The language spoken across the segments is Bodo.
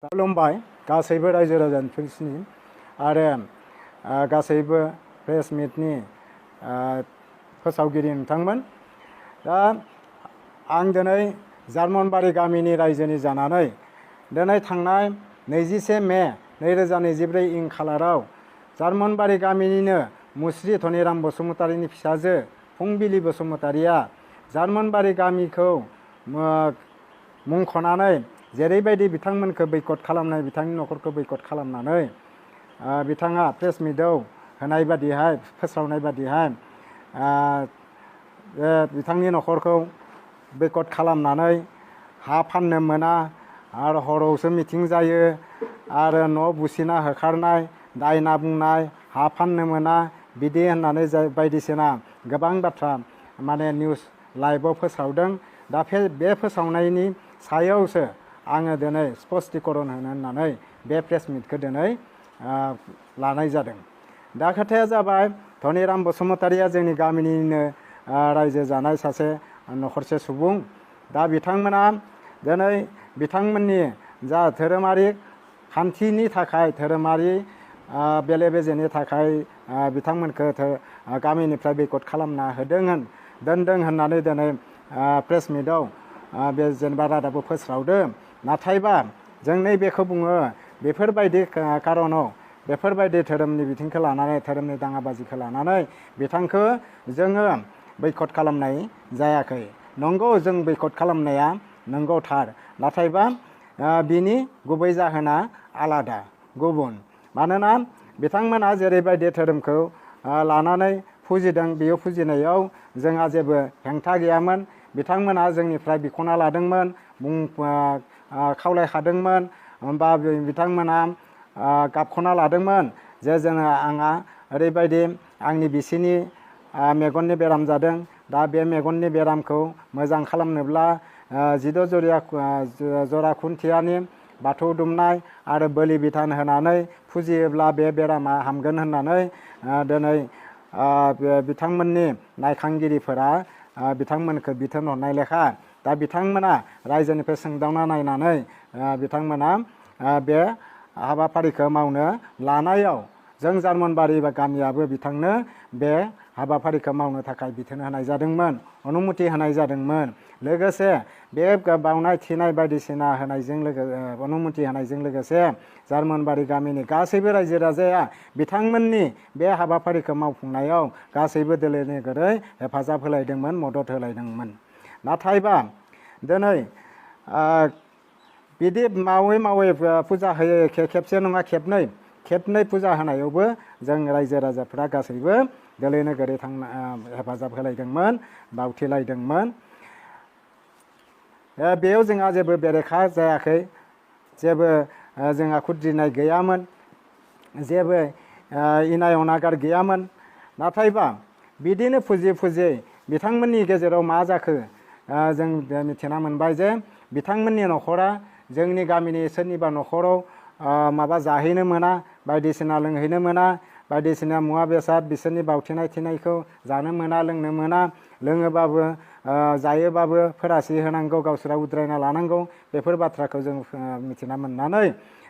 खुलुमबाय गासैबो रायजो राजाफोरनि आरो गासैबो प्रेस मिटनि फोसावगिरि नोंथांमोन। दा आं दिनै जार्मनबारि गामिनि रायजोनि जानानै दिनै थांनाय 21 मे 2024 इं खालाराव जार्मनबारि गामिनिनो मुस्रि धनिराम बसुमतारीनि फिसाजो फुंबिलि बसुमतारीया जार्मनबारि गामिखौ मुंख'नानै जेरैबायदि बिथांमोनखौ बैकट खालामनाय बिथांनि न'खरखौ बैकट खालामनानै बिथाङा प्रेस मिटआव होनाय बादिहाय फोसावनाय बादिहाय बिथांनि न'खरखौ बैकट खालामनानै हा फाननो मोना आरो हरावसो मिटिं जायो आरो न' बुसिना होखारनाय दायना बुंनाय हा फाननो मोना बिदि होननानै बायदिसिना गोबां बाथ्रा माने निउस लाइभआव फोसावदों। दा बे फोसावनायनि सायावसो आङो दिनै स्पष्टीकरण होनो होननानै बे प्रेस मिटखौ दिनै लानाय जादों। दा खोथाया जाबाय धनिराम बसुमतारीया जोंनि गामिनिनो रायजो जानाय सासे न'खरसे सुबुं। दा बिथांमोना दिनै बिथांमोननि जा धोरोमारि खान्थिनि थाखाय धोरोमारि बेले बेजेनि थाखाय बिथांमोनखौ गामिनिफ्राय बैकट खालामना दोनदों होननानै दिनै प्रेस मिटआव बे जेनेबा रादाबखौ फोस्रावदों। नाथायबा जों नैबेखौ बुङो बेफोरबायदि कारनाव बेफोरबायदि धोरोमनि बिथिंखौ लानानै धोरोमनि दाङाबाजिखौ लानानै बिथांखौ जोङो बैकट खालामनाय जायाखै। नंगौ जों बैकट खालामनाया नंगौ थार, नाथायबा बिनि गुबै जाहोना आलादा गुबुन। मानोना बिथांमोना जेरैबायदि धोरोमखौ लानानै फुजिदों बेयाव फुजिनायाव जोंहा जेबो हेंथा गैयामोन। बिथांमोना जोंनिफ्राय बिख'ना लादोंमोन, खावलायखादोंमोन बा बिथांमोना गाबख'ना लादोंमोन जे आंहा ओरैबायदि आंनि बिसिनि मेगननि बेराम जादों। दा बे मेगननि बेरामखौ मोजां खालामनोब्ला 16 जरा खुन्थियानि बाथौ दुमनाय आरो बोलि बिधान होनानै फुजियोब्ला बे बेरामा हामगोन होननानै दिनै बिथांमोननि नायखांगिरिफोरा बिथांमोनखौ बिथोन हरनाय लेखा दा बिथांमोना रायजोनिफ्राय सोंदावना नायनानै बिथांमोना बे हाबाफारिखौ मावनो लानायाव जों जार्मनबारि गामियाबो बिथांनो बे हाबाफारिखौ मावनो थाखाय बिथोन होनाय जादोंमोन, अनुमति होनाय जादोंमोन। लोगोसे बे बावनाय थिनाय बायदिसिना होनायजों अनुमति होनायजों लोगोसे जार्मनबारि गामिनि गासैबो रायजो राजाया बिथांमोननि बे हाबाफारिखौ मावफुंनायाव गासैबो दोलो नोगोरै हेफाजाब होलायदोंमोन, मदद होलायदोंमोन। नाथायबा दिनै बिदि मावै फुजा होयो खेबसे नङा खेबनै फुजा होनायावबो जों रायजो राजाफ्रा गासैबो दोलो नोगोरै हेफाजाब होलायदोंमोन, बावथिलायदोंमोन। बेयाव जोंहा जेबो बेरेखा जायाखै, जेबो जोंहा खुद्रिनाय गैयामोन, जेबो इनाय अनागार गैयामोन। नाथायबा बिदिनो फुजियै बिथांमोननि गेजेराव मा जाखो जों मिथिना मोनबाय जे बिथांमोननि न'खरा जोंनि गामिनि सोरनिबा न'खराव माबा जाहैनो मोना, बायदिसिना लोंहैनो मोना, बायदिसिना मुवा बेसाद बिसोरनि बावथिनाय थिनायखौ जानो मोना, लोंनो मोना, लोङोबाबो जायोबाबो फोरासि होनांगौ, गावसोरा उद्रायना लानांगौ। बेफोर बाथ्राखौ जों मिथिना मोननानै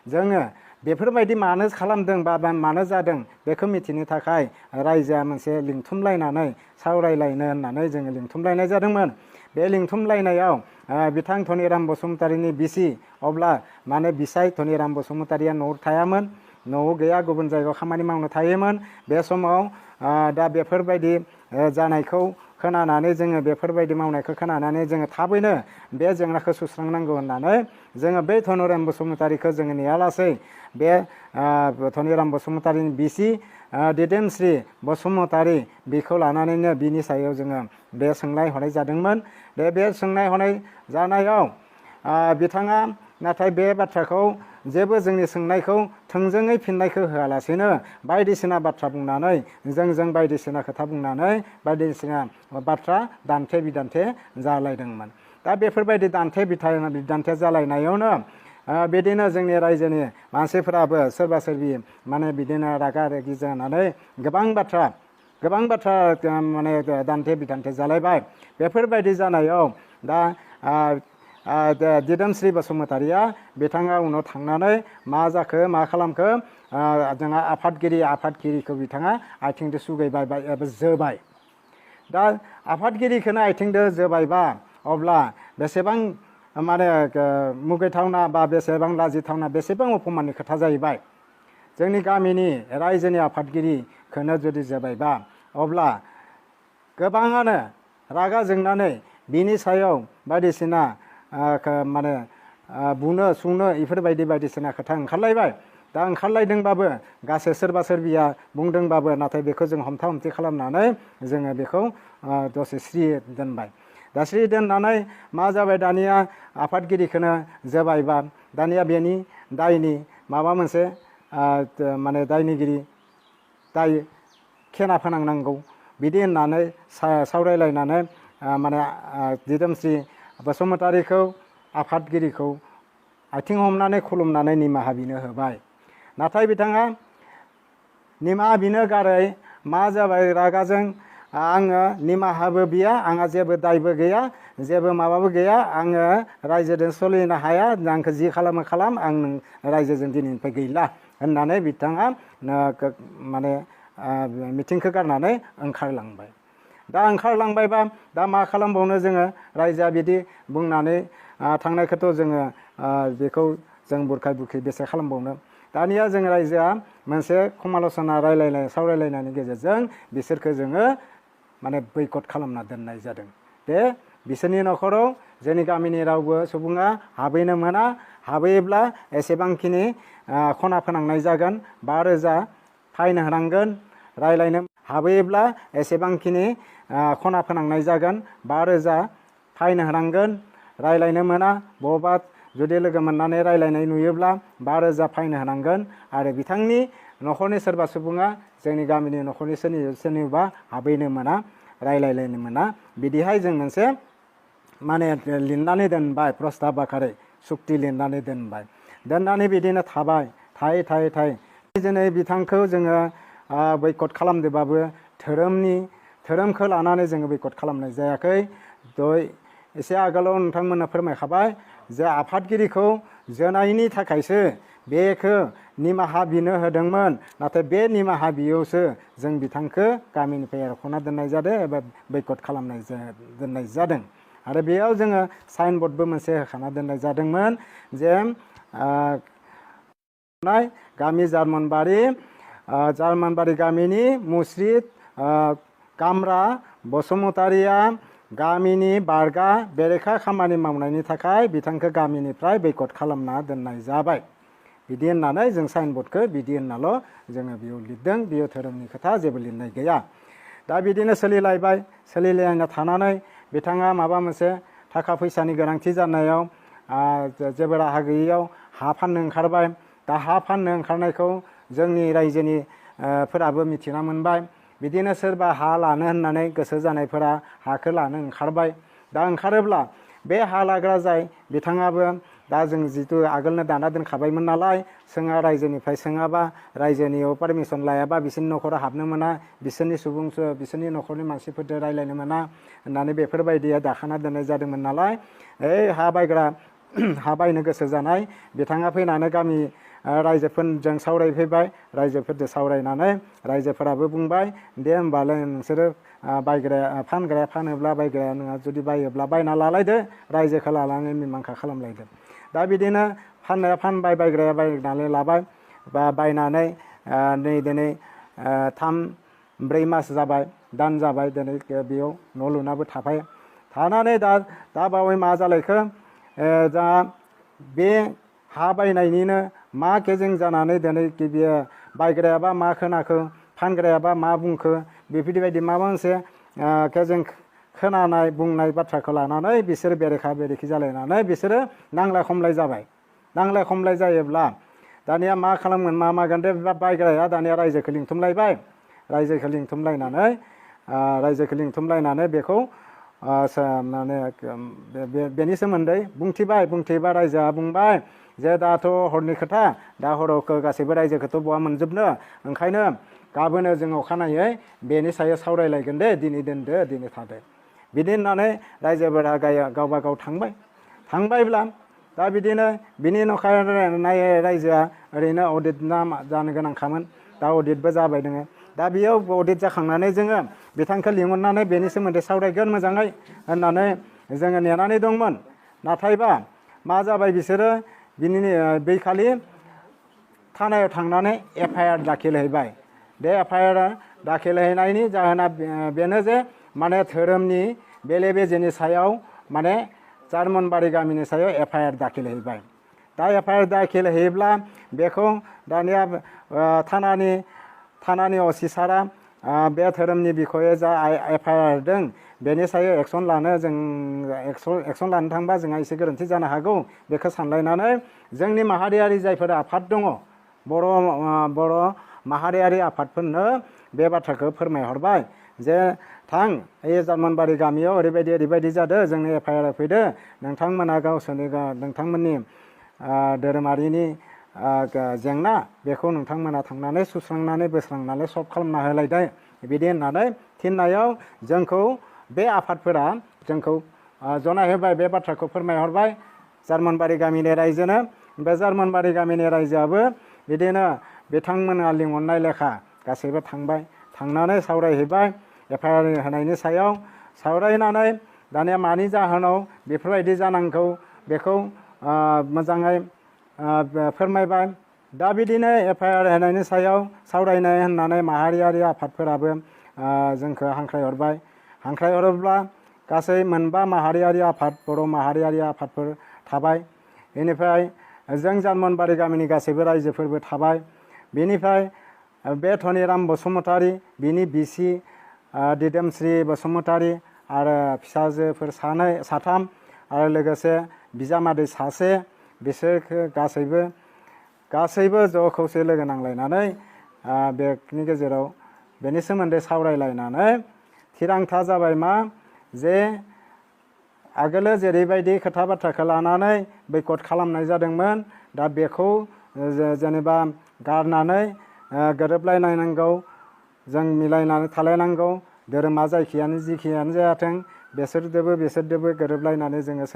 जोङो बेफोरबायदि मानो खालामदों बा मानो जादों बेखौ मिथिनो थाखाय रायजोआ मोनसे लिंथुमलायनानै सावरायलायनो होननानै जोङो लिंथुमलायनाय जादोंमोन। बे लिंथुमलायनायाव बिथां धनिराम बसुमतारीनि बिसि अब्ला माने बिसाय धनिराम बसुमतारीया न'आव थायामोन, न'आव गैया, गुबुन जायगायाव खामानि मावनो थायोमोन। बे समाव दा बेफोरबायदि जानायखौ खोनानानै जोङो बेफोरबायदि मावनायखौ खोनानानै जोङो थाबैनो बे जेंनाखौ सुस्रांनांगौ होननानै जोङो बै धनिराम बसुमतारीखौ जोङो नेयालासै बे धनिराम बसुमतारीनि बिसि दिदोमस्रि बसुमतारी बेखौ लानानैनो बिनि सायाव जोङो बे सोंनाय हरनाय जादोंमोन। बे सोंनाय हरनाय जानायाव बिथाङा नाथाय बे बाथ्राखौ जेबो जोंनि सोंनायखौ थोंजोङै फिननायखौ होआलासेनो बायदिसिना बाथ्रा बुंनानै जों बायदिसिना खोथा बुंनानै बायदिसिना बाथ्रा दान्थे बिदान्थे जालायदोंमोन। दा बेफोरबायदि दान्थे बिदान्थे जालायनायावनो बिदिनो जोंनि रायजोनि मानसिफोराबो सोरबा सोरबि माने बिदिनो रागा रेगि जानानै गोबां बाथ्रा माने दान्थे बिदान्थे जालायबाय। बेफोरबायदि जानायाव दा दिदोमस्रि बसुमतारिया बिथाङा उनाव थांनानै मा जाखो मा खालामखो जोंहा आफादगिरिखौ बिथाङा आथिंजों सुगायबाय एबा जोबाय। दा आफादगिरिखौनो आथिंजों जोबायबा अब्ला बेसेबां माने मुगैथावना बा बेसेबां लाजिथावना बेसेबां अपमाननि खोथा जाहैबाय। जोंनि गामिनि रायजोनि आफादगिरिखौनो जुदि जोबायबा अब्ला गोबाङानो रागा जोंनानै बिनि सायाव बायदिसिना माने बुनो सुंनो इफोरबायदि बायदिसिना खोथा ओंखारलायबाय। दा ओंखारलायदोंबाबो गासै सोरबा सोरबिया बुंदोंबाबो नाथाय बेखौ जों हमथा हमथि खालामनानै जोङो बेखौ दसे स्रि दोनबाय। दा स्रि दोननानै मा जाबाय दानिया आफादगिरिखौनो जोबायबा दानिया बेनि दायनि माबा मोनसे माने दायनिगिरि दाय खेना फोनांनांगौ बिदि होननानै सावरायलायनानै माने दिदोमस्रि बसुमतारिखौ आफादगिरिखौ आथिं हमनानै खुलुमनानै निमाहा बिनो होबाय। नाथाय बिथाङा निमाहा बिनो गारै मा जाबाय रागाजों आङो निमाहाबो बिया आंहा जेबो दायबो गैया जेबो माबाबो गैया आङो रायजोजों सोलिनो हाया आंखौ जि खालामो खालाम आं रायजोजों दिनैनिफ्राय गैला होननानै बिथाङा माने मिटिंखौ गारनानै ओंखारलांबाय। दा ओंखारलांबायबा दा मा खालामबावनो जोङो रायजोआ बिदि बुंनानै थांनायखौथ' जोङो बेखौ जों बुरखाय बुरखि बेसे खालामबावनो। दानिया जों रायजोआ मोनसे समाल'सना सावरायलायनायनि गेजेरजों बिसोरखौ जोङो माने बैकट खालामना दोननाय जादों। बे बिसोरनि न'खराव जोंनि गामिनि रावबो सुबुङा हाबहैनो मोना, हाबहैयोब्ला एसेबांखिनि खना फोनांनाय जागोन, 5,000 फाइन होनांगोन, रायलायनो हाबहैयोब्ला एसेबांखिनि खना फोनांनाय जागोन, 5,000 फाइन होनांगोन, रायलायनो मोना, बबावबा जुदि लोगो मोननानै रायलायनाय नुयोब्ला 5,000 फाइन होनांगोन आरो बिथांनि न'खरनि सोरबा सुबुङा जोंनि गामिनि न'खरनि सोरनिबा हाबहैनो मोना, रायलायलायनो मोना। बिदिहाय जों मोनसे माने लिरनानै दोनबाय प्रस्ताब आकारै सुक्ति लिरनानै दोनबाय। दोननानै बिदिनो थाबाय थायै दिनै बिथांखौ जोङो बैकट खालामदोंबाबो धोरोमखौ लानानै जोङो बैकट खालामनाय जायाखै। एसे आगोलाव नोंथांमोननो फोरमायखाबाय जे आफादगिरिखौ जोनायनि थाखायसो बेखौ निमाहा बिनो होदोंमोन, नाथाय बे निमाहा बियावसो जों बिथांखौ गामिनिफ्राय एरख'ना दोननाय जादों एबा बैकट दोननाय जादों। आरो बेयाव जोङो साइन बर्डबो मोनसे होखाना दोननाय जादोंमोन जे गामि जार्मानबारि गामिनि मुस्रिद कामरा बसुमतारिया गामिनि बारगा बेरेखा खामानि मावनायनि थाखाय बिथांखौ गामिनिफ्राय बैकट खालामना दोननाय जाबाय। बिदि होननानै जों साइन बर्डखौ बिदि होननाल' जोङो बेयाव लिरदों। बेयो धोरोमनि खोथा जेबो लिरनाय गैया। दा बिदिनो सोलिलायना थानानै बिथाङा माबा मोनसे थाखा फैसानि गोनांथि जानायाव जेबो राहा गैयैयाव हा फाननो ओंखारबाय। दा हा फाननो ओंखारनायखौ जोंनि रायजोनि फोराबो मिथिना मोनबाय। बिदिनो सोरबा हा लानो होननानै गोसो जानायफोरा हाखौ लानो ओंखारबाय। दा ओंखारोब्ला बे हा लाग्रा जाय बिथाङाबो दा जों जिथु आगोलनो दाना दोनखाबायमोन नालाय सोङा रायजोनिफ्राय सोङाबा रायजोनियाव पारमिसन लायाबा बिसोरनि न'खराव हाबनो मोना, बिसोरनि न'खरनि मानसिफोरजों रायलायनो मोना होननानै बेफोरबायदिया दाखाना दोननाय जादोंमोन नालाय हा बायनो गोसो जानाय बिथाङा फैनानै गामि रायजोफोरजों सावरायफैबाय। रायजोफोरजों सावरायनानै रायजोफोराबो बुंबाय दे होमबालाय नोंसोरो फानग्राया फानोब्ला बायग्राया नोंहा जुदि बायोब्ला बायना लालायदो, रायजोखौ लानानै मिमांसा खालामलायदो। दा बिदिनो फाननाया फानबाय, बायग्राया बायनानै लाबाय। बा बायनानै दिनै 3-4 मास जाबाय, दान जाबाय। दिनै बेयाव न' लुनाबो थाबाय। थानानै दा बावै मा जालायखो दा बे हा बायनायनिनो मा केजें जानानै दिनै बियो बायग्रायाबा मा खोनाखो, फानग्रायाबा मा बुंखो, बेफोरबायदि माबा मोनसे केजें खोनानाय बुंनाय बाथ्राखौ लानानै बिसोरो बेरेखि जालायनानै बिसोरो नांलाय खमलाय जाबाय। नांलाय खमलाय जायोब्ला दानिया मा खालामगोन मा मागोन दे बायग्राया दानिया रायजोखौ लिंथुमलायबाय। रायजोखौ लिंथुमलायनानै बेखौ माने बेनि सोमोन्दै बुंथिबा रायजोआ बुंबाय जे दाथ' हरनि खोथा, दा हराव गासैबो रायजोखौथ' बहा मोनजोबनो, ओंखायनो गाबोनो जों अखानायै बेनि सायाव सावरायलायगोन दे, दिनै दोनदो दिनै थादो। बिदि होननानै रायजोफोरा गावबा गाव थांबाय। थांबायब्ला दा बिदिनो बिनि न'खरनाय रायजोआ ओरैनो अडिट ना जानो गोनांखामोन दा अडिटबो जाबाय दोङो दा बेयाव अडिट जाखांनानै जोङो बिथांखौ लिंहरनानै बेनि सोमोन्दै सावरायगोन मोजाङै होननानै जोङो नेनानै दंमोन नाथायबा मा जाबाय बिसोरो बिनि बैखालि थानायाव थांनानै एफआइआर दाखिल हैबाय बे एफआइआर दाखिल हैनायनि जाहोना बेनो जे माने धोरोमनि बेले बेजेनि सायाव माने जार्मनबारि गामिनि सायाव एफआइआर दाखिल हैबाय दा एफआइआर दाखिल हैब्ला बेखौ दानिया थानानि अफिसारा बे धोरोमनि बिखयै जा एफआइआर होदों बेनि सायाव एक्सन लानो जों एक्सन लानो थांबा जोंहा एसे गोरोन्थि जानो हागौ बेखौ सानलायनानै जोंनि माहारियारि जायफोर आफाद दङ बर' माहारियारि आफादफोरनो बे बाथ्राखौ फोरमायहरबाय जे थां जार्मनबारि गामियाव ओरैबायदि जादों जोंनि एफआइआर फैदो नोंथांमोना गावसोरनि नोंथांमोननि धोरोमारिनि जेंना बेखौ नोंथांमोना थांनानै सुस्रांनानै बोस्रांनानै सल्भ खालामना होलायदो बिदि होननानै थिननायाव जोंखौ बे आफादफोरा जोंखौ जनाय होबाय बे बाथ्राखौ फोरमायहरबाय जार्मनबारि गामिनि रायजोनो बे जार्मनबारि गामिनि रायजोआबो बिदिनो बिथांमोना लिंहरनाय लेखा गासैबो थांबाय थांनानै सावरायहैबाय एफआइआर होनायनि सायाव सावरायनानै दानिया मानि जाहोनाव बेफोरबायदि जानांगौ बेखौ मोजाङै फोरमायबाय दा बिदिनो एफआइआर होनायनि सायाव सावरायनाय होननानै माहारियारि आफादफोराबो जोंखौ हांख्रायहरोब्ला गासै मोनबा माहारियारि आफाद बर' माहारियारि आफादफोर थाबाय बेनिफ्राय जों जार्मनबारि गामिनि गासैबो रायजोफोरबो थाबाय बेनिफ्राय बे धनिराम बसुमतारी बिनि बिसि दिदोमस्रि बसुमतारी आरो फिसाजोफोर साथाम आरो लोगोसे बिजामादै सासे बिसोरखौ गासैबो ज' खौसे लोगो नांलायनानै बेनि गेजेराव बेनि सोमोन्दै सावरायलायनानै थिरांथा जाबाय मा जे आगोलो जेरैबायदि खोथा बाथ्राखौ लानानै बैकट खालामनाय जादोंमोन दा बेखौ जेनेबा गारनानै गोरोबलायनांगौ जों मिलायनानै थालायनांगौ धोरोमा जिखियानो जायाथों बिसोरदोबो गोरोबलायनानै जोङो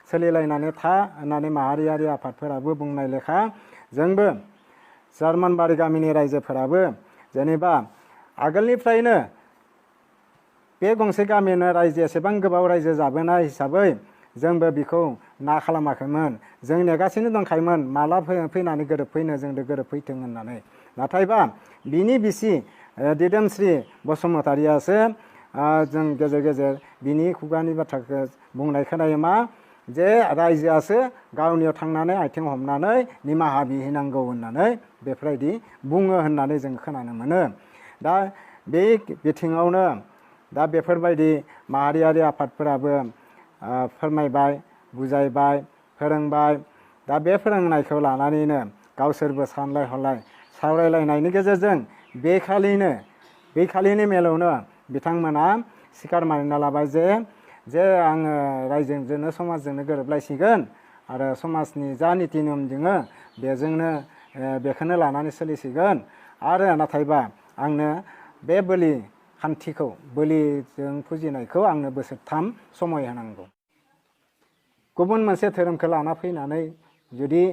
सोलिलायनानै था होननानै माहारियारि आफादफोराबो बुंनाय लेखा जोंबो जार्मनबारि गामिनि रायजोफोराबो जेनेबा आगोलनिफ्रायनो बे गंसे गामियावनो रायजो एसेबां गोबाव रायजो जाबोनाय हिसाबै जोंबो बेखौ ना खालामाखैमोन जों नेगासिनो दंखायोमोन माला फैनानै गोरोबफैनो जोंजों गोरोबफैथों होननानै नाथायबा बिनि बिसि दिदोमस्रि बसुमतारियासो जों गेजेर गेजेर बिनि खुगानि बाथ्राखौ बुंनाय खोनायो मा जे रायजोआसो गावनियाव थांनानै आथिं हमनानै निमाहा बिहैनांगौ होननानै बेफोरबायदि बुङो होननानै जों खोनानो मोनो दा बे बिथिङावनो दा बेफोरबायदि माहारियारि आफादफोराबो फोरमायबाय बुजायबाय फोरोंबाय दा बे फोरोंनायखौ लानानैनो गावसोरबो सानलाय हलाय सावरायलायनायनि गेजेरजों बेखालिनि मेलावनो बिथांमोना सिखार मानिना लाबाय जे आङो रायजोजोंनो समाजजोंनो गोरोबलायसिगोन आरो समाजनि जा निति नियम दोङो बेखौनो लानानै सोलिसिगोन आरो नाथायबा आंनो बे बोलिजों फुजिनायखौ आंनो बोसोरथाम समय होनांगौ गुबुन मोनसे धोरोमखौ लाना फैनानै जुदि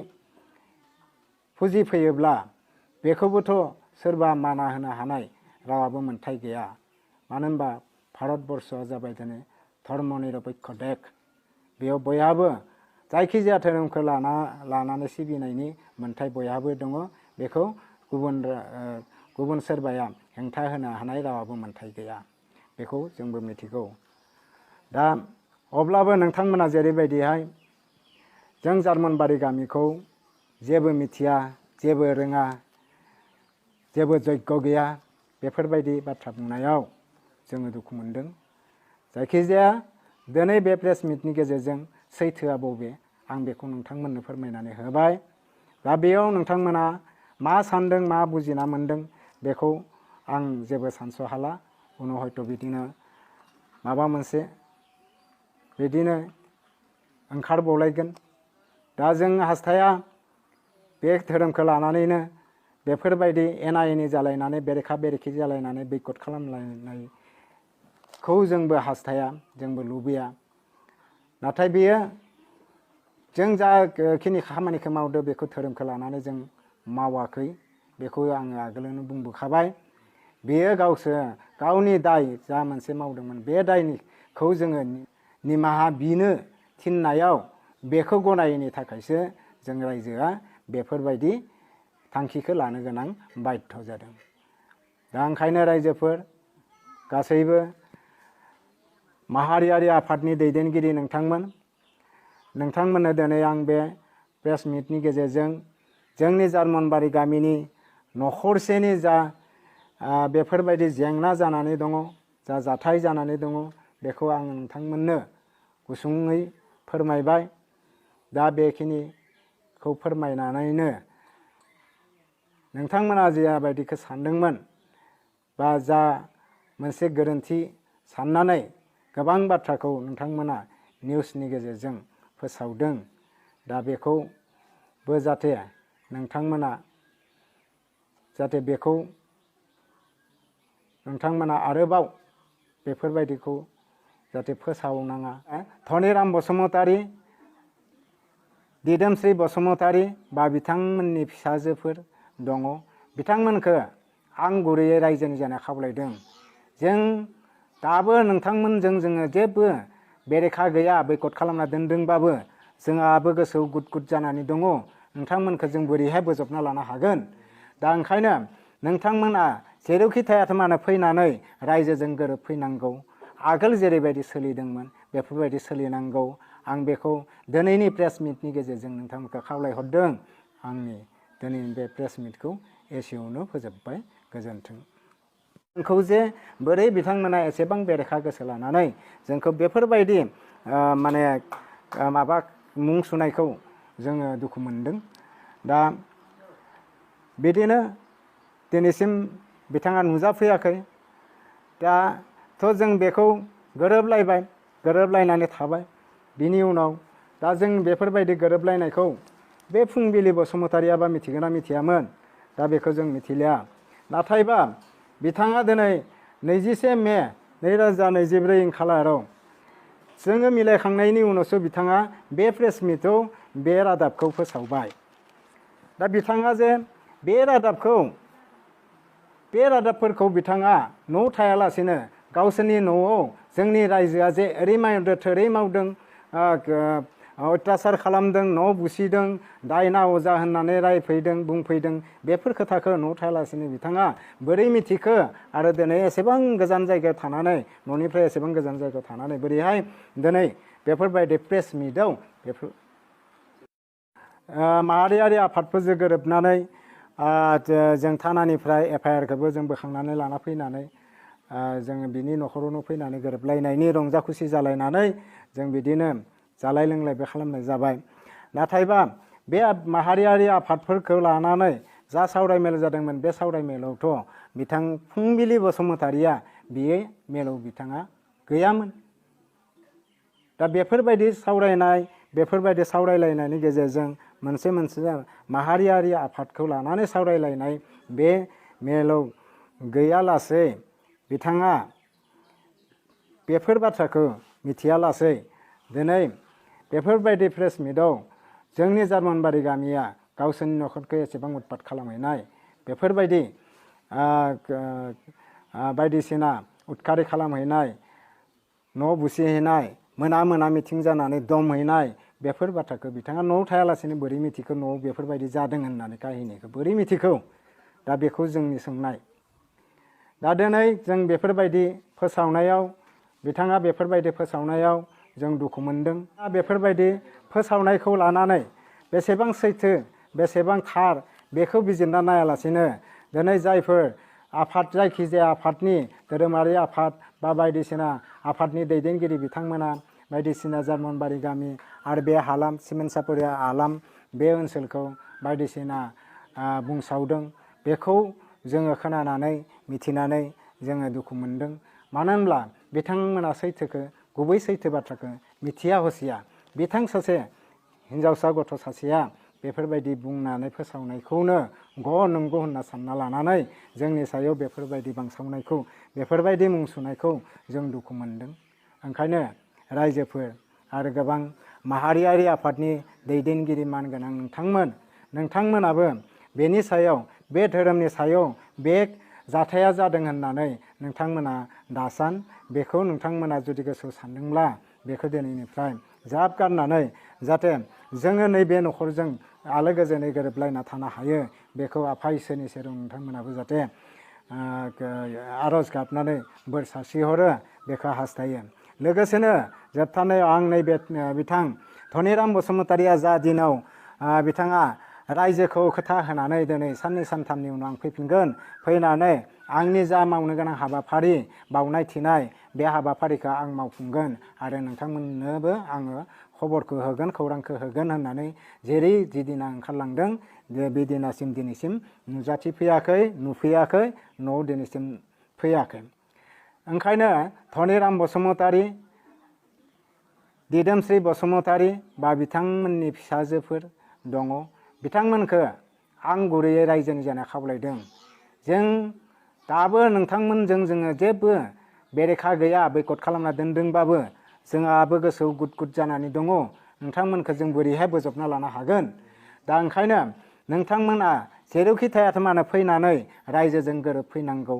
फुजिफैयोब्ला बेखौबोथ' सोरबा माना होनो हानाय रावाबो मोन्थाय गैया मानो होनबा भारतबर्षआ जाबाय दिनै धर्मनिरपेक्ष देश बेयाव बयहाबो जायखिजाया धोरोमखौ लानानै सिबिनायनि मोन्थाय बयहाबो दङ बेखौ गुबुन सोरबाया हेंथा होनो हानाय रावाबो मोन्थाय गैया बेखौ जोंबो मिथिगौ दा अब्लाबो नोंथांमोना जेरैबायदिहाय जों जार्मनबारि गामिखौ जेबो मिथिया जेबो रोङा जेबो जग्य गैया बेफोरबायदि बाथ्रा बुंनायाव जोङो दुखु मोनदों जायखिजाया दिनै बे प्रेस मिटनि गेजेरजों सैथोआ बबे आं बेखौ नोंथांमोननो फोरमायनानै होबाय दा बेयाव नोंथांमोना मा सान्दों मा बुजिना मोन्दों बेखौ आं जेबो सानस' हाला उनाव हयथ' बिदिनो माबा मोनसे बिदिनो ओंखारबावलायगोन दा जों हास्थाया बे धोरोमखौ लानानैनो बेफोरबायदि एना एनि जालायनानै बेरेखा बेरेखि जालायनानै बैकट खालामलायनायखौ जोंबो हास्थाया जोंबो लुबैया नाथाय बेयो जों जाखिनि खामानिखौ मावदो बेखौ धोरोमखौ लानानै जों मावाखै बेखौ आङो आगोलावनो बुंबोखाबाय। बेयो गावनि दाय जा मोनसे मावदोंमोन बे दायखौ जोङो निमाहा बिनो थिननायाव बेखौ गनायैनि थाखायसो जों रायजोआ बेफोरबायदि थांखिखौ लानो गोनां बाध्य जादों। दा ओंखायनो रायजोफोर गासैबो माहारियारि आफादनि दैदेनगिरि नोंथांमोननो दिनै आं बे प्रेस मिटनि गेजेरजों जोंनि जार्मनबारि गामिनि नखरसेनि जा बेफोरबायदि जेंना जानानै दङ, जा जाथाय जानानै दङ बेखौ आं नोंथांमोननो गुसुङै फोरमायबाय। दा बेखिनिखौ फोरमायनानैनो नोंथांमोना जाबायदिखौ सानदोंमोन बा जा मोनसे गोरोन्थि साननानै गोबां बाथ्राखौ नोंथांमोना निउसनि गेजेरजों फोसावदों, दा बेखौबो जाहाथे नोंथांमोना आरोबाव बेफोरबायदिखौ जाहाथे फोसावनाङा। धनिराम बसुमतारी, दिदोमस्रि बसुमतारी बा बिथांमोननि फिसाजोफोर दङ, बिथांमोनखौ आं गुरैयै रायजोनि जाना खावलायदों। जों दाबो नोंथांमोनजों जोङो जेबो बेरेखा गैया, बैकट खालामना दोनदोंबाबो जोंहाबो गोसोआव गुद गुद जानानै दङ। नोंथांमोनखौ जों बोरैहाय बोजबना लानो हागोन। दा ओंखायनो नोंथांमोना जेरावखि थायाथों मानो फैनानै रायजोजों गोरोबफैनांगौ। आगोल जेरैबायदि सोलिदोंमोन बेफोरबायदि सोलिनांगौ। आं बेखौ दिनैनि प्रेस मिटनि गेजेरजों नोंथांमोनखौ खावलायहरदों। आंनि दिनैनि बे प्रेस मिटखौ एसेयावनो फोजोबबाय। गोजोन्थों। जोंखौ जे बोरै बिथांमोना एसेबां बेरेखा गोसो लानानै जोंखौ बेफोरबायदि माबा मुं सुनायखौ जोङो दुखु मोनदों। दा बिदिनो दिनैसिम बिथाङा नुजाफैयाखै। दाथ' जों बेखौ गोरोबलायनानै थाबाय। बिनि उनाव दा जों बेफोरबायदि गोरोबलायनायखौ बे फुंबिलि बसुमतारीयाबा मिथिगोना मिथियामोन, दा बेखौ जों मिथिलिया। नाथायबा बिथाङा दिनै 21 मे 2024 खालाराव जोङो मिलायखांनायनि उनावसो बिथाङा बे प्रेस मिटआव बे रादाबखौ फोसावबाय। दा बिथाङा जे बे रादाबफोरखौ बिथाङा न'आव थायालासेनो गावसोरनि न'आव जोंनि रायजोआ जे ओरै मावदों थोरै मावदों, अत्याचार खालामदों, न' बुसिदों, दायना अजा होननानै रायफैदों बुंफैदों, बेफोर खोथाखौ न'आव थायालासेनो बिथाङा बोरै मिथिखो आरो दिनै एसेबां गोजान जायगायाव थानानै न'निफ्राय एसेबां गोजान जायगायाव थानानै बोरैहाय दिनै बेफोरबायदि प्रेस मिटआव माहारियारि आफादफोरजों गोरोबनानै जों थानानिफ्राय FIR-खौबो जों बोखांनानै लाना फैनानै जोङो बिनि न'खरावनो फैनानै गोरोबलायनायनि रंजा खुसि जालायनानै जों बिदिनो जालाय लोंलायबो खालामनाय जाबाय। नाथायबा बे माहारियारि आफादफोरखौ लानानै जा सावरायमेल जादोंमोन बे सावरायमेलावथ' बिथां फुंबिलि बसुमतारीया बे मेलाव बिथाङा गैयामोन। दा बेफोरबायदि सावरायलायनायनि गेजेरजों मोनसे माहारियारि आफादखौ लानानै सावरायलायनाय बे मेलाव गैयालासे बिथाङा बेफोर बाथ्राखौ मिथियालासे दिनै बेफोरबायदि प्रेस मिटआव जोंनि जार्मनबारि गामिया गावसोरनि न'खरखौ एसेबां उत्पात खालामहैनाय, बेफोरबायदि बायदिसिना उदखारि खालामहैनाय, न' बुसिहैनाय, मोना मिथिं जानानै दमहैनाय, बेफोर बाथ्राखौ बिथाङा न'आव थायालासेनो बोरै मिथिखो न'आव बेफोरबायदि जादों होननानै काहिनिखौ बोरै मिथिखौ? दा बेखौ जोंनि सोंनाय। दा दिनै जों बेफोरबायदि फोसावनायाव जों दुखु मोनदों। बेफोरबायदि फोसावनायखौ लानानै बेसेबां सैथो बेसेबां थार बेखौ बिजिरना नायालासेनो दिनै जायफोर आफाद, जायखिजाया आफादनि धोरोमारि आफाद बा बायदिसिना आफादनि दैदेनगिरि बिथांमोना बायदिसिना जार्मनबारि गामि आरो बे हालाम सिमेन्ट सापरिया हालाम बे ओनसोलखौ बायदिसिना बुंसावदों। बेखौ जोङो खोनानानै मिथिनानै जोङो दुखु मोनदों। मानो होनब्ला बिथांमोना गुबै सैथो बाथ्राखौ मिथिया हसिया बिथां सासे हिन्जावसा गथ' सासेया बेफोरबायदि बुंनानै फोसावनायखौनो नंगौ होनना सानना लानानै जोंनि सायाव बेफोरबायदि बांसावनायखौ, बेफोरबायदि मुं सुनायखौ जों दुखु मोनदों। ओंखायनो रायजोफोर आरो गोबां माहारियारि आफादनि दैदेनगिरि मानगोनां नोंथांमोनाबो बेनि सायाव बे धोरोमनि सायाव बे जाथाया जादों होननानै नोंथांमोना दासान बेखौ नोंथांमोना जुदि गोसोआव सानदोंब्ला बेखौ दिनैनिफ्राय ज्राब गारनानै जाहाथे जोङो नैबे न'खरजों आलो गोजोनै गोरोबलायना थानो हायो बेखौ आफा इसोरनि सेराव नोंथांमोनाबो जाहाथे आर'ज गाबनानै बोर सारस्रिहरो बेखौ हास्थायो। लोगोसेनो जोबथारनायाव आं नैबे बिथां धनिराम बसुमतारिया जा दिनाव बिथाङा रायजोखौ खोथा होनानै दिनै साननै सानथामनि उनाव आं फैफिनगोन फैनानै आंनि जा मावनो गोनां हाबाफारि बावनाय थिनाय बे हाबाफारिखौ आं मावफुंगोन आरो नोंथांमोननोबो आङो खबरखौ होगोन खौरांखौ होगोन होननानै जेरै जिदिना ओंखारलांदों बे दिनैसिम नुजाथिफैयाखै नुफैयाखै न'आव दिनैसिम फैयाखै। ओंखायनो धनिराम बसुमतारि दिदोमस्रि बसुमतारि बा बिथांमोननि फिसाजोफोर दङ बिथांमोनखौ आं गुरैयै रायजोनि जाना खावलायदों जों दाबो नोंथांमोनजों जोङो जेबो बेरेखा गैया बैकट खालामना दोनदोंबाबो जोंहाबो गोसोआव गुद गुद जानानै दङ नोंथांमोनखौ जों बोरैहाय बोजबना लानो हागोन। दा ओंखायनो नोंथांमोना जेरावखि थायाथों मानो फैनानै रायजोजों गोरोबफैनांगौ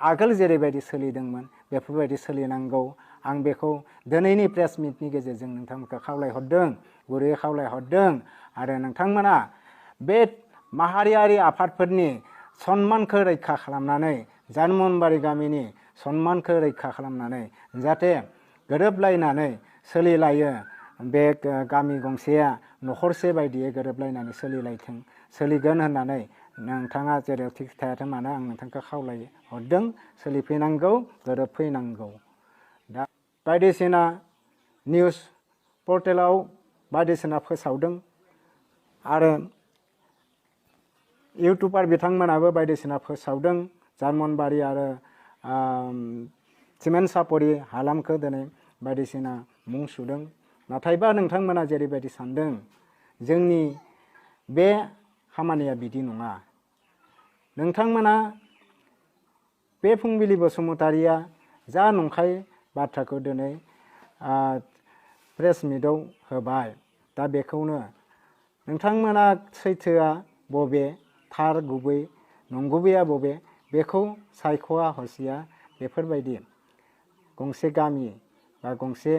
आगोल जेरैबायदि सोलिदोंमोन बेफोरबायदि सोलिनांगौ आं बेखौ दिनैनि प्रेस मिटनि गेजेरजों नोंथांमोनखौ खावलायहरदों गुरैयै खावलायहरदों आरो नोंथांमोना बे माहारियारि आफादफोरनि सन्मानखौ रैखा खालामनानै जार्मनबारि गामिनि सन्मानखौ रैखा खालामनानै जाहाथे गोरोबलायनानै सोलिलायो बे गामि गंसेया न'खरसे बायदियै गोरोबलायनानै सोलिगोन होननानै नोंथाङा जेरावखि थायाथों मानो आं नोंथांखौ खावलायहरदों सोलिफैनांगौ गोरोबफैनांगौ। दा बायदिसिना निउस पर्टेलाव बायदिसिना फोसावदों आरो इउटुबार बिथांमोनाबो बायदिसिना फोसावदों जार्मनबारि आरो सिमेन्ट सापरि हालामखौ दिनै बायदिसिना मुं सुदों नाथायबा नोंथांमोना जेरैबायदि सानदों जोंनि बे खामानिया बिदि नङा। नोंथांमोना बे फुंबिलि बसुमतारिया जा नंखाय बाथ्राखौ दिनै प्रेस मिटआव होबाय दा बेखौनो नोंथांमोना सैथोआ बबे थार गुबै नंगुबैया बबे बेखौ सायख'आ हसिया बेफोरबायदि गंसे गामि बा गंसे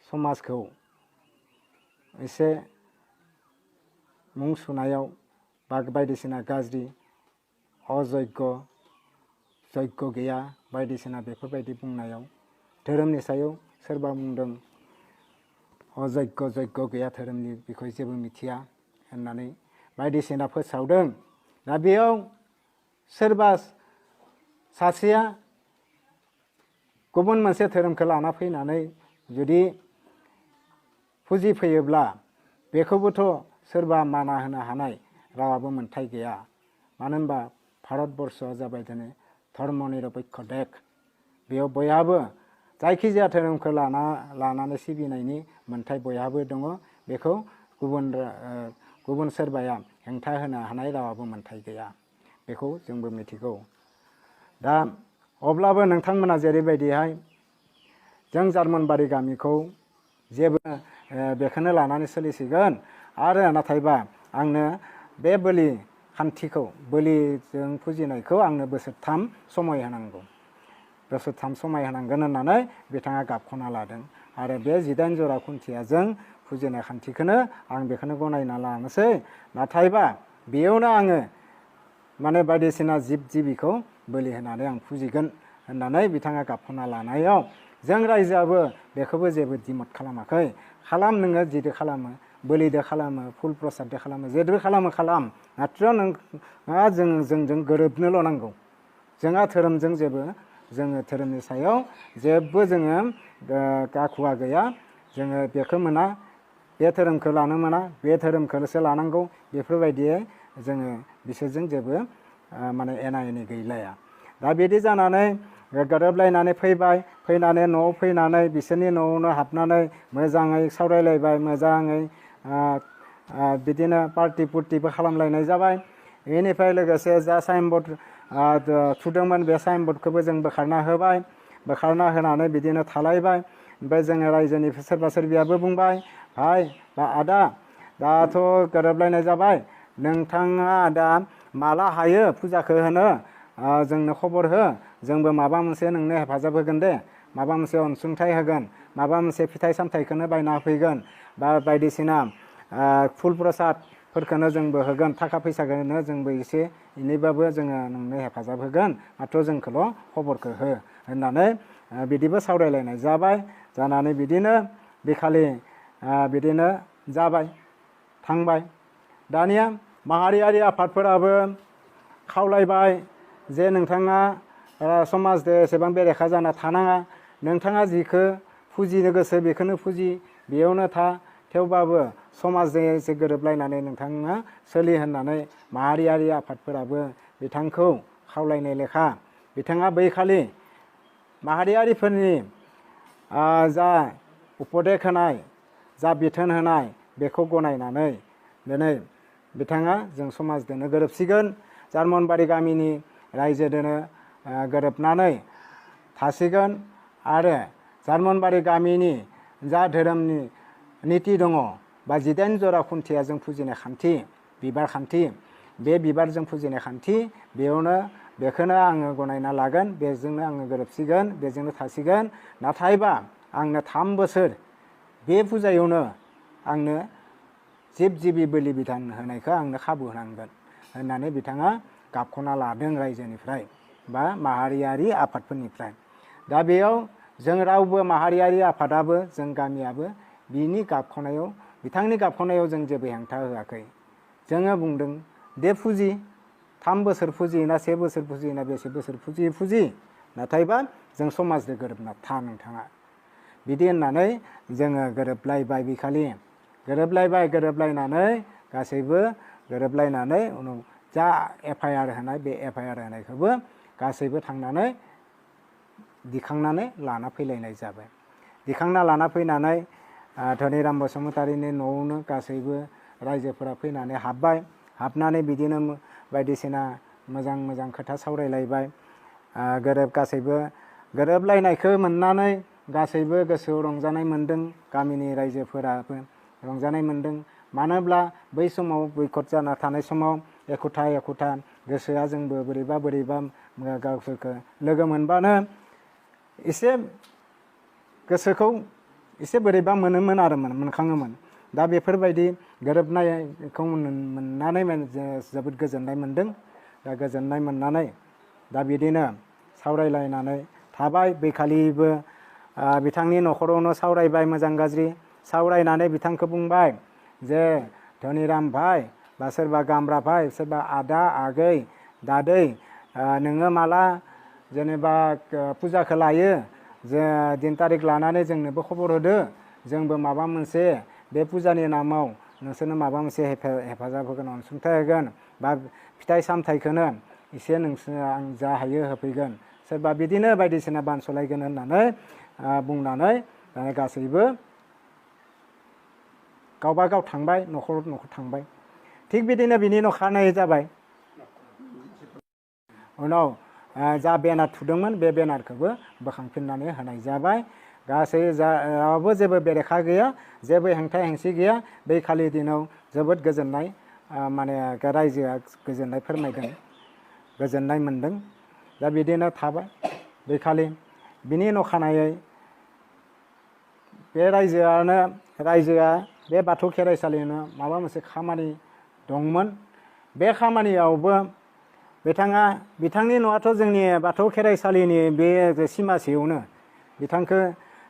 समाजखौ एसे मुं सुनायाव बा बायदिसिना गाज्रि जयग' गैया बायदिसिना बेफोरबायदि बुंनायाव धोरोमनि सायाव सोरबा बुंदों जयग' गैया धोरोमनि बिखय जेबो मिथिया होननानै बायदिसिना फोसावदों। दा बेयाव सोरबा सासेया गुबुन मोनसे धोरोमखौ लाना फैनानै जुदि फुजिफैयोब्ला बेखौबोथ' सोरबा माना होनो हानाय रावाबो मोन्थाय गैया। मानो होनबा भारतबर्षआ जाबाय दिनै धर्म निरपेक्ष देश बेयाव बयहाबो जायखिजाया धोरोमखौ लानानै सिबिनायनि मोन्थाय बयहाबो दङ बेखौ गुबुन सोरबाया हेंथा होनो हानाय रावाबो मोन्थाय गैया बेखौ जोंबो मिथिगौ। दा अब्लाबो नोंथांमोना जेरैबायदिहाय जों जार्मनबारि गामिखौ जेबो बेखौनो लानानै सोलिसिगोन आरो नाथायबा आंनो बे बोलि खान्थिखौ बोलिजों फुजिनायखौ आंनो बोसोरथाम समय होनांगौ बोसोरथाम समय होनांगोन होननानै बिथाङा गाबख'ना लादों आरो बे 18 जरा खुन्थियाजों फुजिनाय खान्थिखौनो आं बेखौनो गनायना लानोसै नाथायबा बेयावनो आङो माने बायदिसिना जिब जिबिखौ बोलि होनानै आं फुजिगोन होननानै बिथाङा गाबख'ना लानायाव जों रायजोआबो बेखौबो जेबो दिमत खालामाखै खालाम नोङो जिदो खालामो बोलिदो खालामो फुल प्रसाददो खालामो जेदो खालाम माथ्र नोंहा जोंजों गोरोबनोल' नांगौ जोंहा धोरोमजों जोङो धोरोमनि सायाव जेबो जोङो गाखुवा गैया जोङो बेखौ मोना बे धोरोमखौ लानो मोना बे धोरोमखौल'सो लानांगौ बेफोरबायदि जोङो बिसोरजों जेबो माने एना एनि गैलाया। दा बिदि जानानै गोरोबलायनानै फैनानै न'आव फैनानै बिसोरनि न'आवनो हाबनानै मोजाङै सावरायलायबाय मोजाङै बिदिनो पार्टि पुर्टिबो खालामलायनाय जाबाय। बेनिफ्राय लोगोसे जा साइनबर्ड थुदोंमोन बे साइनबर्डखौबो जों बोखारना होबाय बोखारना होनानै बिदिनो थालायबाय। ओमफ्राय जोङो रायजोनि सोरबा सोरबियाबो बुंबाय भाई बा आदा दाथ' गोरोबलायनाय जाबाय नोंथाङा दा माला हायो फुजाखौ होनो जोंनो खबर हो जोंबो माबा मोनसे नोंनो हेफाजाब होगोन दे माबा मोनसे अनसुंथाइ होगोन माबा मोनसे फिथाइ सामथाइखौनो बायना होफैगोन बा बायदिसिना फुल प्रसादफोरखौनो जोंबो होगोन थाखा फैसाखौनो जोंबो एसे एनैबाबो जोङो नोंनो हेफाजाब होगोन माथ्र' जोंखौल' खबरखौ हो होननानै बिदिबो सावरायलायनाय जाबाय जानानै बिदिनो बेखालि बिदिनो जाबाय थांबाय दानिया माहारियारि आफादफोराबो खावलायबाय जे नोंथाङा समाजजों एसेबां बेरेखा जाना थानाङा नोंथाङा जिखौ फुजिनो गोसो बेखौनो फुजि बेयावनो था थेवबाबो समाजजों एसे गोरोबलायनानै नोंथाङा सोलि होननानै माहारियारि आफादफोराबो बिथांखौ खावलायनाय लेखा बिथाङा बैखालि माहारियारिफोरनि जा उपदेश होनाय जा बिथोन होनाय बेखौ गनायनानै दिनै बिथाङा जों समाजजोंनो गोरोबसिगोन जार्मनबारि गामिनि रायजोजोंनो गोरोबनानै थासिगोन आरो जार्मनबारि गामिनि जा धोरोमनि निति दङ बा 18 जरा खुन्थिया जों फुजिनाय खान्थि बिबार खान्थि बे बिबारजों फुजिनाय खान्थि बेयावनो बेखौनो आङो गनायना लागोन बेजोंनो आङो गोरोबसिगोन बेजोंनो थासिगोन नाथायबा आंनो 3 बोसोर बे फुजायावनो आंनो जिब जिबि बोलि बिधान होनायखौ आंनो खाबु होनांगोन होननानै बिथाङा गाबख'ना लादों रायजोनिफ्राय बा माहारियारि आफादफोरनिफ्राय दा बेयाव जों रावबो माहारियारि आफादाबो जों गामियाबो बिनि गाबख'नायाव बिथांनि गाबख'नायाव जों जेबो हेंथा होआखै जोङो बुंदों दे फुजि 3 बोसोर फुजियोना 1 बोसोर फुजियोना बेसे बोसोर फुजि नाथायबा जों समाजजों गोरोबना था नोंथाङा बिदि होननानै जोङो गोरोबलायबाय बिखालि गोरोबलायनानै गासैबो गोरोबलायनानै उनाव जा FIR होनाय बे FIR होनायखौबो गासैबो थांनानै दिखांनानै लाना फैलायनाय जाबाय दिखांना लाना फैनानै धनिराम बसुमतारीनि न'आवनो गासैबो रायजोफोरा फैनानै हाबनानै बिदिनो बायदिसिना मोजां खोथा सावरायलायबाय गासैबो गोरोबलायनायखौ मोननानै गासैबो गोसोआव रंजानाय मोनदों गामिनि रायजोफोराबो रंजानाय मोनदों मानोब्ला बै समाव बैकट जाना थानाय समाव एखुथा गोसोआ जोंबो बोरैबा गावसोरखौ लोगो मोनबानो एसे गोसोखौ एसे बोरैबा मोनोमोन आरो मोनखाङोमोन दा बेफोरबायदि गोरोबनायखौ मोननानै जोबोद गोजोननाय मोनदों दा गोजोननाय मोननानै दा बिदिनो सावरायलायनानै थाबाय बैखालिबो बिथांनि न'खरावनो सावरायबाय मोजां गाज्रि सावरायनानै बिथांखौ बुंबाय जे धनिराम भाई बा सोरबा गामब्रा भाई सोरबा आदा आगै दादै नोङो माला जेनेबा फुजाखौ लायो जे दिन तारिख लानानै जोंनोबो खबर होदो जोंबो माबा मोनसे बे फुजानि नामाव नोंसोरनो माबा मोनसे हेफाजाब होगोन अनसुंथाइ होगोन बा फिथाइ सामथाइखौनो एसे नोंसोर आं जा हायो होफैगोन सोरबा बिदिनो बायदिसिना बानस'लायगोन होननानै बुंनानै गासैबो गावबा गाव थांबाय न'खर थांबाय थिग बिदिनो बिनि अखानायै जाबाय उनाव जा बेनार थुदोंमोन बे बेनारखौबो बोखांफिननानै होनाय जाबाय गासै रावबो जेबो बेरेखा गैया जेबो हेंथा हेंसि गैया बै खालि दिनाव जोबोद गोजोननाय माने रायजोआ गोजोननाय फोरमायदों गोजोननाय मोनदों दा बिदिनो थाबाय बै खालि बिनि अखानायै बे रायजोआ बे बाथौ खेराइसालिनो माबा मोनसे खामानि दंमोन बे खामानियावबो बिथांनि न'आथ' जोंनि बाथौ खेराइसालिनि बे सिमासेयावनो बिथांखौ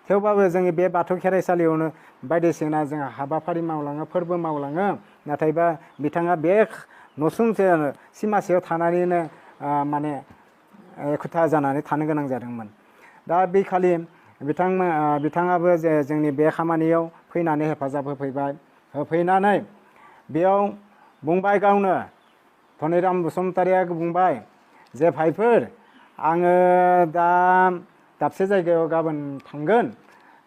थेवबाबो जोंनि बे बाथौ खेराइसालियावनो बायदिसिना जों हाबाफारि मावलाङो फोरबो मावलाङो नाथायबा बिथाङा बे न'सुंसे सिमासेयाव थानानैनो माने एखुथा जानानै थानो गोनां जादोंमोन दा बे खालि बिथाङाबो जे जोंनि बे खामानियाव फैनानै हेफाजाब होफैनानै बेयाव बुंबाय गावनो धनिराम बसुमतारीया बुंबाय जे भाइफोर आङो दा दाबसे जायगायाव गाबोन थांगोन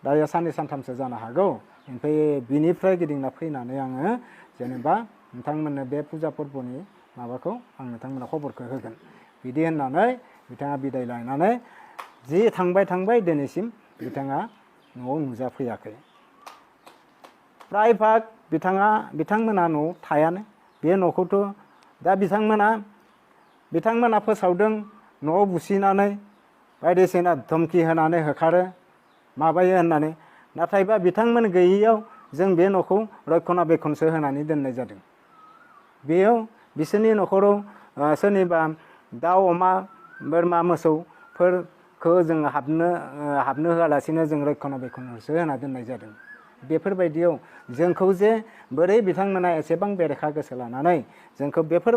दायो साननै सानथामसो जानो हागौ ओमफ्राय बिनिफ्राय गिदिंना फैनानै आङो जेनेबा नोंथांमोननो बे फुजा फोरबोनि माबाखौ आं नोंथांमोननो खबरखौ होगोन बिदि होननानै बिथाङा बिदाय लानानै जि थांबाय दिनैसिम बिथाङा न'आव नुजाफैयाखै फ्राय भाग बिथांमोना न'आव थायानो बे न'खौथ' दा बिथांमोना फोसावदों न'आव बुसिनानै बायदिसिना धमकी होनानै होखारो माबायो होननानै नाथायबा बिथांमोन गैयैयाव जों बे न'खौ रक्षनाबेक्षनसो होनानै दोननाय जादों बेयाव बिसोरनि न'खराव सोरनिबा दाउ अमा बोरमा मोसौफोरखौ जों हाबनो होआलासिनो जों रक्षनाबेक्षनसो होना दोननाय जादों बेफोरबायदियाव जोंखौ जे बोरै बिथांमोना एसेबां बेरेखा गोसो लानानै जोंखौ बेफोर